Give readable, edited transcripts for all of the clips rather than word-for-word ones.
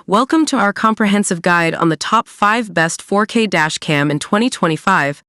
Welcome to our comprehensive guide on the top 5 best 4K dash cam in 2025.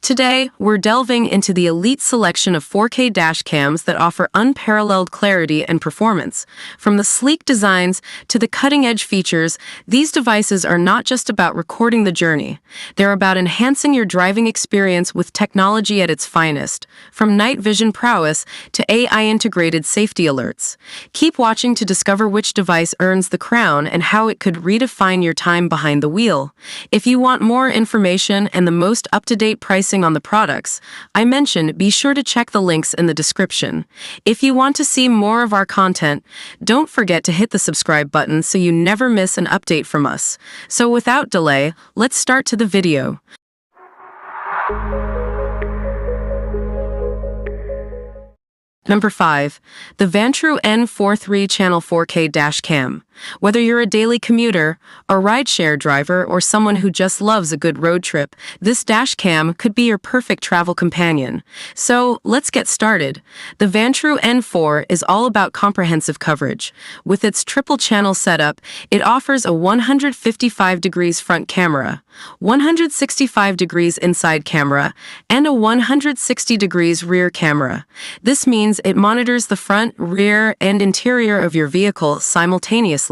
Today, we're delving into the elite selection of 4K dash cams that offer unparalleled clarity and performance. From the sleek designs to the cutting-edge features, these devices are not just about recording the journey. They're about enhancing your driving experience with technology at its finest, from night vision prowess to AI-integrated safety alerts. Keep watching to discover which device earns the crown and how it could redefine your time behind the wheel. If you want more information and the most up-to-date pricing on the products I mentioned, be sure to check the links in the description. If you want to see more of our content, don't forget to hit the subscribe button so you never miss an update from us. So without delay, let's start to the video. Number 5. The Vantrue N43 Channel 4K Dash Cam. Whether you're a daily commuter, a rideshare driver, or someone who just loves a good road trip, this dash cam could be your perfect travel companion. So, let's get started. The Vantrue N4 is all about comprehensive coverage. With its triple-channel setup, it offers a 155 degrees front camera, 165 degrees inside camera, and a 160 degrees rear camera. This means it monitors the front, rear, and interior of your vehicle simultaneously,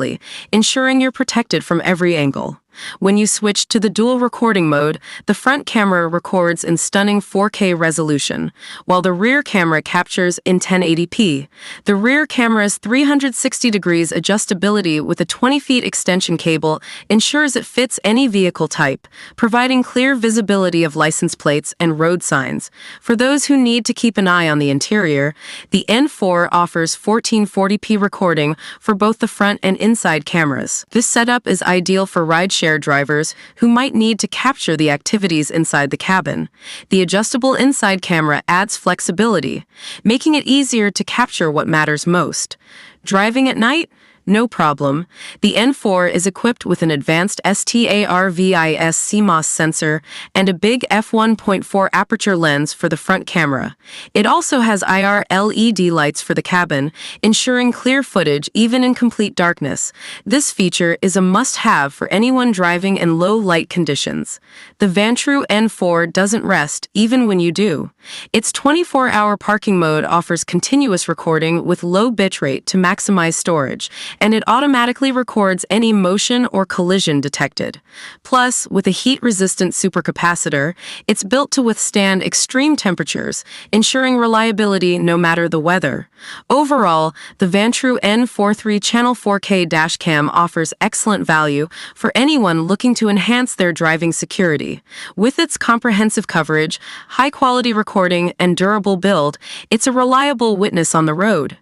ensuring you're protected from every angle. When you switch to the dual recording mode, the front camera records in stunning 4K resolution, while the rear camera captures in 1080p. The rear camera's 360 degrees adjustability with a 20 feet extension cable ensures it fits any vehicle type, providing clear visibility of license plates and road signs. For those who need to keep an eye on the interior, the N4 offers 1440p recording for both the front and inside cameras. This setup is ideal for rideshare drivers who might need to capture the activities inside the cabin. The adjustable inside camera adds flexibility, making it easier to capture what matters most. Driving at night? No problem. The N4 is equipped with an advanced STARVIS CMOS sensor and a big f1.4 aperture lens for the front camera. It also has IR LED lights for the cabin, ensuring clear footage even in complete darkness. This feature is a must-have for anyone driving in low light conditions. The Vantrue N4 doesn't rest even when you do. Its 24-hour parking mode offers continuous recording with low bitrate to maximize storage, and it automatically records any motion or collision detected. Plus, with a heat-resistant supercapacitor, it's built to withstand extreme temperatures, ensuring reliability no matter the weather. Overall, the Vantrue N43 Channel 4K Dash Cam offers excellent value for anyone looking to enhance their driving security. With its comprehensive coverage, high-quality recording, and durable build, it's a reliable witness on the road.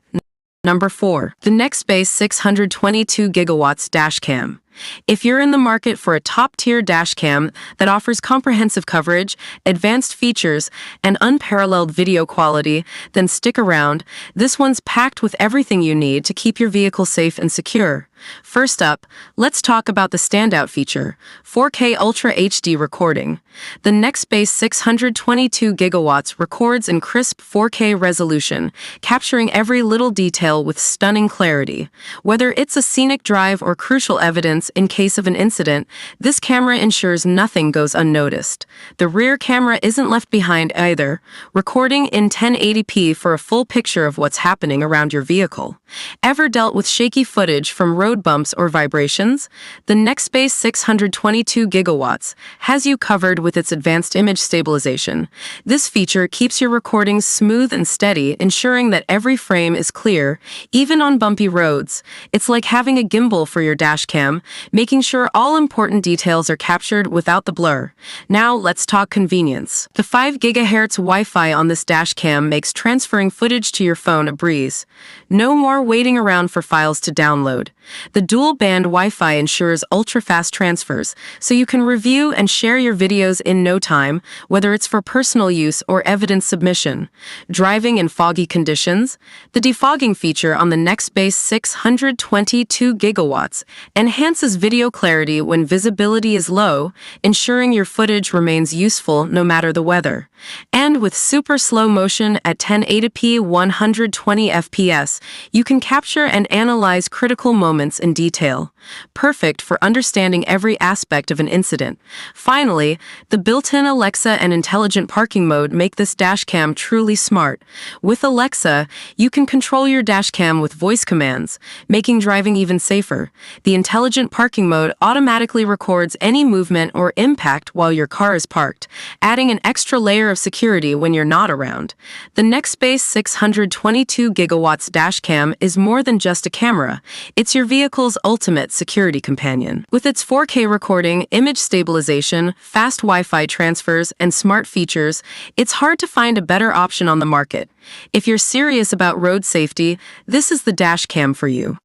Number 4. The Nextbase 622 GW Dash Cam. If you're in the market for a top-tier dash cam that offers comprehensive coverage, advanced features, and unparalleled video quality, then stick around. This one's packed with everything you need to keep your vehicle safe and secure. First up, let's talk about the standout feature, 4K Ultra HD recording. The Nextbase 622 GW records in crisp 4K resolution, capturing every little detail with stunning clarity. Whether it's a scenic drive or crucial evidence in case of an incident, this camera ensures nothing goes unnoticed. The rear camera isn't left behind either, recording in 1080p for a full picture of what's happening around your vehicle. Ever dealt with shaky footage from road bumps or vibrations? The Nextbase 622 GW has you covered with its advanced image stabilization. This feature keeps your recordings smooth and steady, ensuring that every frame is clear, even on bumpy roads. It's like having a gimbal for your dash cam, making sure all important details are captured without the blur. Now let's talk convenience. The 5 GHz Wi-Fi on this dash cam makes transferring footage to your phone a breeze. No more waiting around for files to download. The dual-band Wi-Fi ensures ultra-fast transfers, so you can review and share your videos in no time, whether it's for personal use or evidence submission. Driving in foggy conditions? The defogging feature on the Nextbase 622 GW enhances video clarity when visibility is low, ensuring your footage remains useful no matter the weather. And with super slow motion at 1080p 120 fps, you can capture and analyze critical moments measurements in detail. Perfect for understanding every aspect of an incident. Finally, the built-in Alexa and intelligent parking mode make this dashcam truly smart. With Alexa, you can control your dashcam with voice commands, making driving even safer. The intelligent parking mode automatically records any movement or impact while your car is parked, adding an extra layer of security when you're not around. The Nextbase 622 gigawatts dashcam is more than just a camera. It's your vehicle's ultimate security companion. With its 4K recording, image stabilization, fast Wi-Fi transfers, and smart features, it's hard to find a better option on the market. If you're serious about road safety, this is the dashcam for you.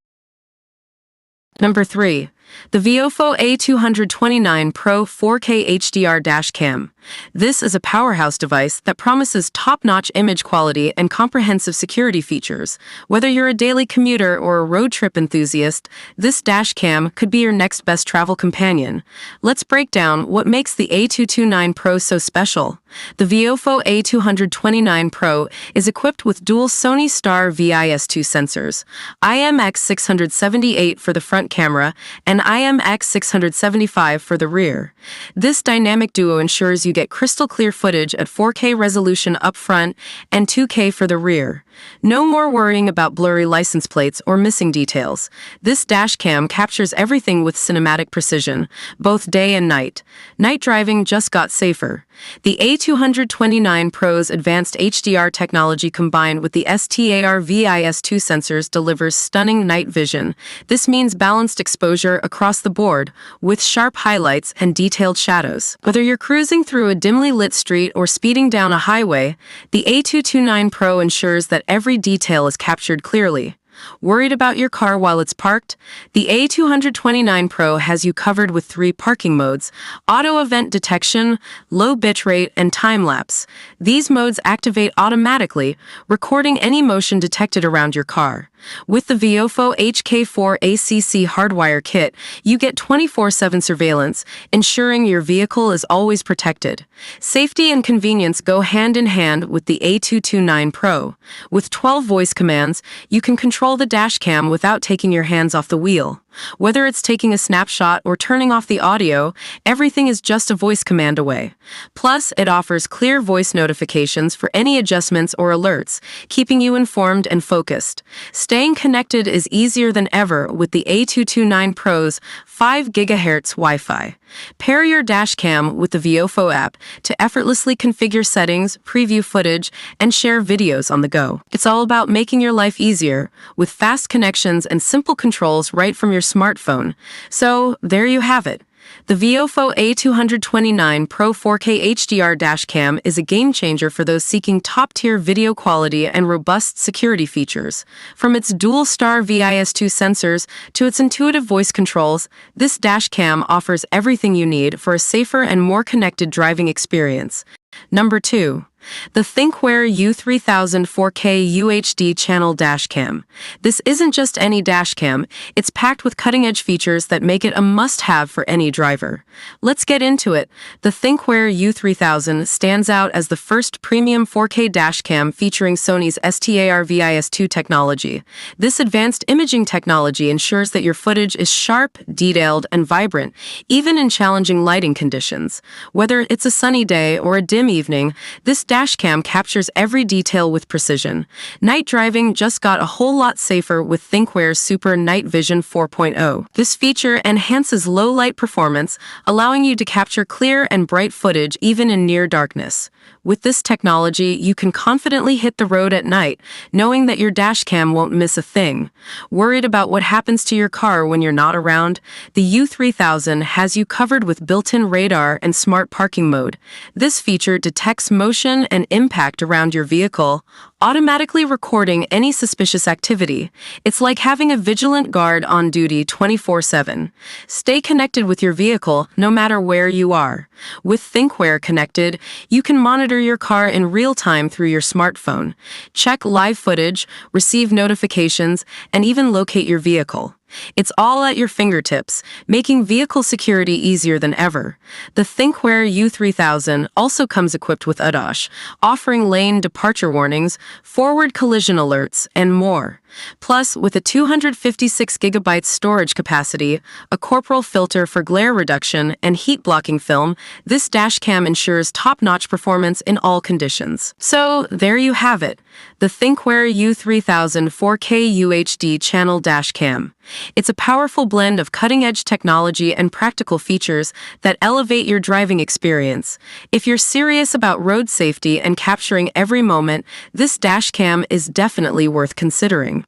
Number 3. The VIOFO A229 Pro 4K HDR Dashcam. This is a powerhouse device that promises top-notch image quality and comprehensive security features. Whether you're a daily commuter or a road trip enthusiast, this dashcam could be your next best travel companion. Let's break down what makes the A229 Pro so special. The VIOFO A229 Pro is equipped with dual Sony Star VIS2 sensors, IMX678 for the front camera and IMX675 for the rear. This dynamic duo ensures you get crystal clear footage at 4K resolution up front and 2K for the rear. No more worrying about blurry license plates or missing details. This dashcam captures everything with cinematic precision, both day and night. Night driving just got safer. The A229 Pro's advanced HDR technology combined with the STAR VIS2 sensors delivers stunning night vision. This means balanced exposure across the board, with sharp highlights and detailed shadows. Whether you're cruising through a dimly lit street or speeding down a highway, the A229 Pro ensures that every detail is captured clearly. Worried about your car while it's parked? The A229 Pro has you covered with 3 parking modes: auto event detection, low bitrate, and time-lapse. These modes activate automatically, recording any motion detected around your car. With the VIOFO HK4 ACC hardwire kit, you get 24/7 surveillance, ensuring your vehicle is always protected. Safety and convenience go hand in hand with the A229 Pro. With 12 voice commands, you can control the dashcam without taking your hands off the wheel. Whether it's taking a snapshot or turning off the audio, everything is just a voice command away. Plus, it offers clear voice notifications for any adjustments or alerts, keeping you informed and focused. Staying connected is easier than ever with the A229 Pro's 5 GHz Wi-Fi. Pair your dashcam with the VIOFO app to effortlessly configure settings, preview footage, and share videos on the go. It's all about making your life easier with fast connections and simple controls right from your smartphone. So, there you have it. The VIOFO A229 Pro 4K HDR dashcam is a game-changer for those seeking top-tier video quality and robust security features. From its dual-star VIS2 sensors to its intuitive voice controls, this dashcam offers everything you need for a safer and more connected driving experience. Number 2. The Thinkware U3000 4K UHD channel dashcam. This isn't just any dashcam, it's packed with cutting-edge features that make it a must-have for any driver. Let's get into it. The Thinkware U3000 stands out as the first premium 4K dashcam featuring Sony's STAR VIS2 technology. This advanced imaging technology ensures that your footage is sharp, detailed, and vibrant, even in challenging lighting conditions. Whether it's a sunny day or a dim evening, this dashcam captures every detail with precision. Night driving just got a whole lot safer with Thinkware's Super Night Vision 4.0. This feature enhances low-light performance, allowing you to capture clear and bright footage even in near darkness. With this technology, you can confidently hit the road at night, knowing that your dashcam won't miss a thing. Worried about what happens to your car when you're not around? The U3000 has you covered with built-in radar and smart parking mode. This feature detects motion and impact around your vehicle, automatically recording any suspicious activity. It's like having a vigilant guard on duty 24/7. Stay connected with your vehicle no matter where you are. With Thinkware Connected, you can monitor your car in real time through your smartphone. Check live footage, receive notifications, and even locate your vehicle. It's all at your fingertips, making vehicle security easier than ever. The Thinkware U3000 also comes equipped with ADAS, offering lane departure warnings, forward collision alerts, and more. Plus, with a 256GB storage capacity, a corporal filter for glare reduction, and heat-blocking film, this dash cam ensures top-notch performance in all conditions. So, there you have it, the Thinkware U3000 4K UHD channel dash cam. It's a powerful blend of cutting-edge technology and practical features that elevate your driving experience. If you're serious about road safety and capturing every moment, this dash cam is definitely worth considering.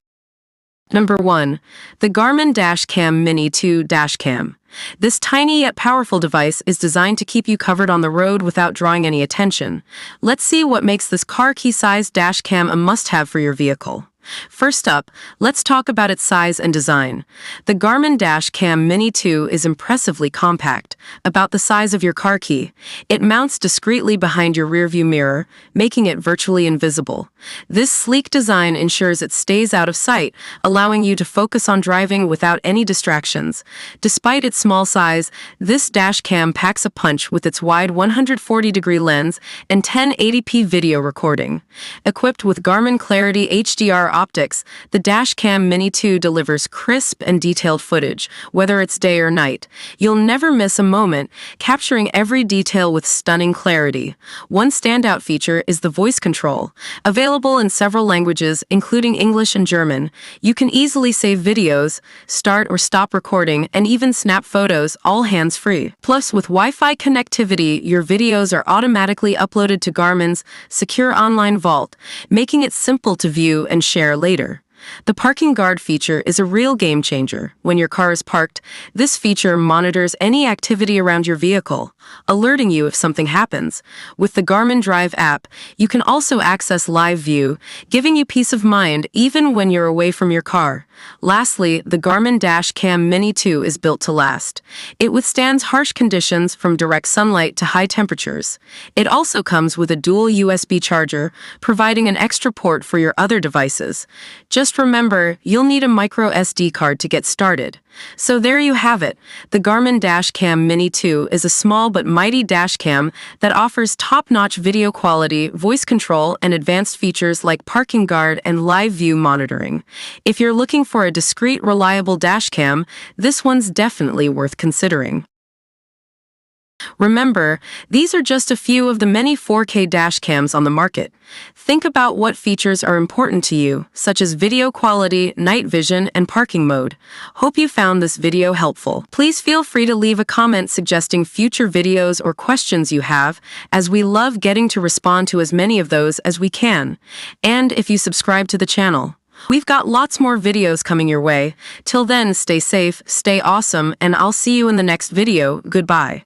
Number 1. The Garmin Dash Cam Mini 2 Dash Cam. This tiny yet powerful device is designed to keep you covered on the road without drawing any attention. Let's see what makes this car key-sized dash cam a must-have for your vehicle. First up, let's talk about its size and design. The Garmin Dash Cam Mini 2 is impressively compact, about the size of your car key. It mounts discreetly behind your rearview mirror, making it virtually invisible. This sleek design ensures it stays out of sight, allowing you to focus on driving without any distractions. Despite its small size, this dash cam packs a punch with its wide 140-degree lens and 1080p video recording. Equipped with Garmin Clarity HDR optics, the Dash Cam Mini 2 delivers crisp and detailed footage, whether it's day or night. You'll never miss a moment, capturing every detail with stunning clarity. One standout feature is the voice control. Available in several languages, including English and German, you can easily save videos, start or stop recording, and even snap photos, all hands-free. Plus, with Wi-Fi connectivity, your videos are automatically uploaded to Garmin's secure online vault, making it simple to view and share later. The parking guard feature is a real game changer. When your car is parked, this feature monitors any activity around your vehicle, alerting you if something happens. With the Garmin Drive app, you can also access live view, giving you peace of mind even when you're away from your car. Lastly, the Garmin Dash Cam Mini 2 is built to last. It withstands harsh conditions from direct sunlight to high temperatures. It also comes with a dual USB charger, providing an extra port for your other devices. Just remember, you'll need a micro SD card to get started. So there you have it. The Garmin Dash Cam Mini 2 is a small but mighty dash cam that offers top-notch video quality, voice control, and advanced features like parking guard and live view monitoring. If you're looking for a discreet, reliable dash cam, this one's definitely worth considering. Remember, these are just a few of the many 4K dash cams on the market. Think about what features are important to you, such as video quality, night vision, and parking mode. Hope you found this video helpful. Please feel free to leave a comment suggesting future videos or questions you have, as we love getting to respond to as many of those as we can. And if you subscribe to the channel, we've got lots more videos coming your way. Till then, stay safe, stay awesome, and I'll see you in the next video. Goodbye.